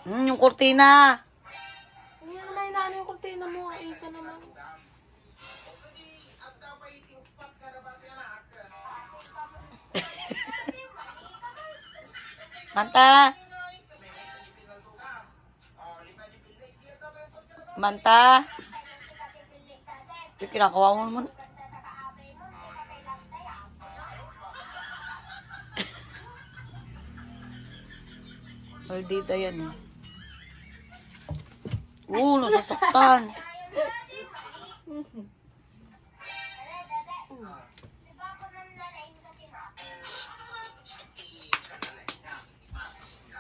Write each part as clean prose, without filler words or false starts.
Yung kurtina. Hindi naman inaano yung kurtina mo. Ay, ka naman. Manta. Manta. Yung kinakawa mo naman. Maldita yan eh. Nasasaktan.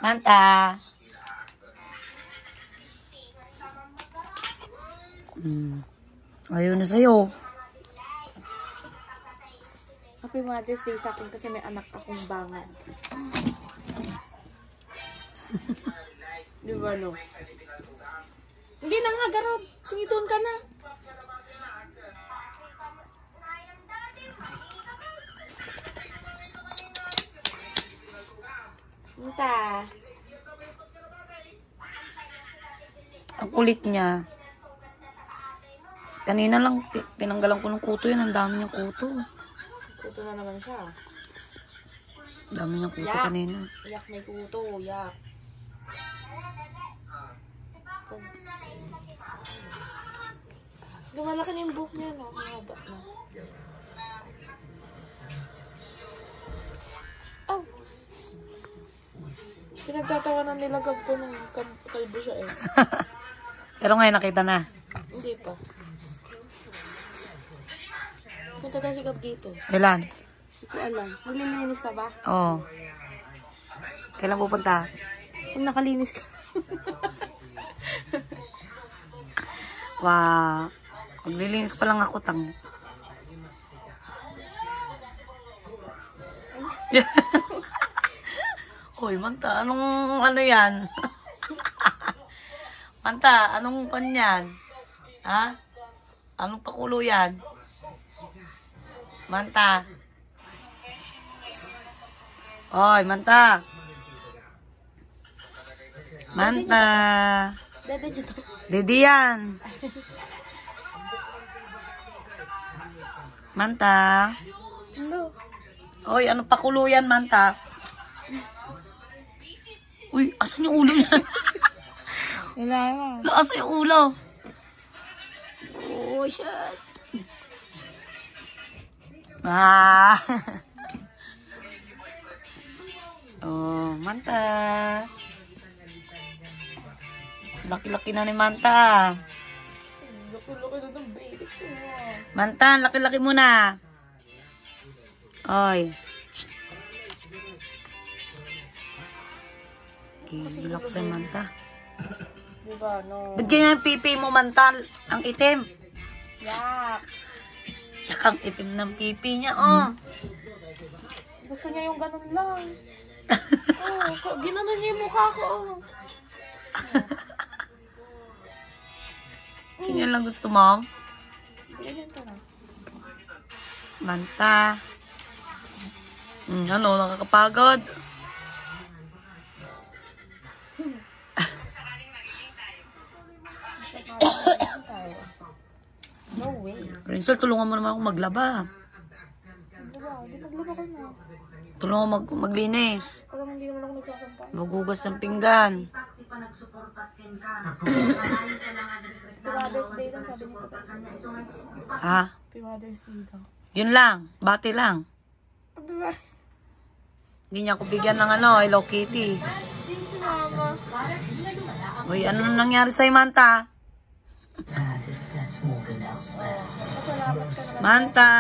Manta. Ayaw na sa'yo. Happy Mother's Day sa akin kasi may anak akong bangad. Di ba, no? Hindi na nga, Garot. Singitun ka na. Manta. Ang kulit niya. Kanina lang, tinanggalan ko ng kuto yun. Ang dami niyang kuto. Kuto na naman siya. Ang dami niyang kuto kanina. Yak, may kuto. Yak. Lumalaki na yung buhok niya, no? Mahaba na. Oh! Pinagtatawanan nila gagto nung kalbo siya eh. Pero ngayon nakita na. Hindi pa. Punta tayo si Gab dito. Kailan? Hindi ko alam. Maglilinis ka ba? Oo. Kailan pupunta? Kung nakalinis ka. Wow. Maglilinis pa lang ako, tang. Hoy, Manta, anong ano yan? Manta, anong kanyan? Ha? Anong pakulo yan? Manta. Psst. Hoy, Manta. Manta. Dede dito. Dede yan. Manta. Ano? Hoy, ano pakulo yan, Manta? Uy, asan yung ulo yan? Wala na. Asan yung ulo? Oh, shit. Ah. Oh, Manta. Laki-laki na ni Manta. Laki-laki na ng baby ko. Manta, laki-laki mo na. Oy. Relax sa Manta. Diba, no? Ba't ganyan yung pipi mo, Manta? Ang itim. Yak. Yak ang itim ng pipi niya, oh. Gusto niya yung ganun lang. Oh, so, ginanon niya yung mukha ko, oh. Ganyan lang gusto mo? Ganyan ka na. Manta. Ano, nakakapagod. No way. Rinsel, tulungan mo naman ako maglaba. Diba, hindi maglaba ka na. Tulungan mo maglinis. Alam mo, hindi naman ako nagsasampay. Magugas ng pinggan. Mother's Day lang, sabi nito. Ha? Mother's Day daw. Yun lang. Bati lang. Diba? Hindi niya ako bigyan ng ano, Hello Kitty. Hindi si Mama. Uy, ano nangyari sa'yo, Manta? Masalamat ka naman. Manta!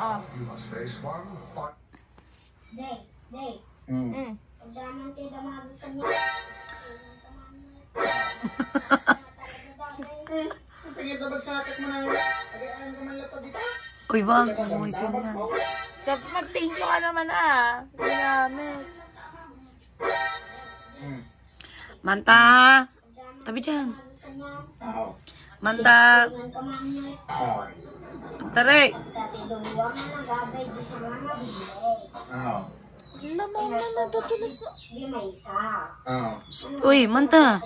Ah. Uy, bang, kumuhisin yan. So, mag-thank you ka naman ah. Ginamit. Manta! Tabi dyan. Manta! Manta, re! Wala, mama, natutulis na. Uy, Manta.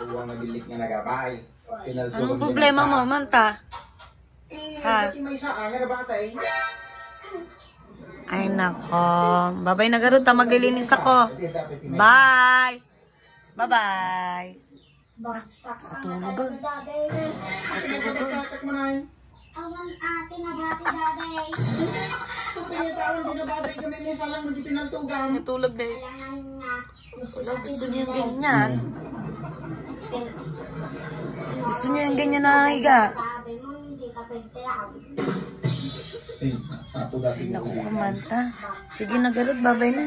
Buwang nabilik nga nagabay. Anong problema mo, Manta? Ha? May saa nga na batay. Ay, nako. Babay na garot, maglilinis ako. Bye! Bye-bye! Katulog ah. Pinagsasak mo na yun. Ito pinitawan din na batay kami. May salang hindi pinaltugan. Natulog na yun. Wala, gusto niya yung ganyan. Gusto niya yung ganyan na higa. Ako dati Naku, Manta. Sige na garot, babay na.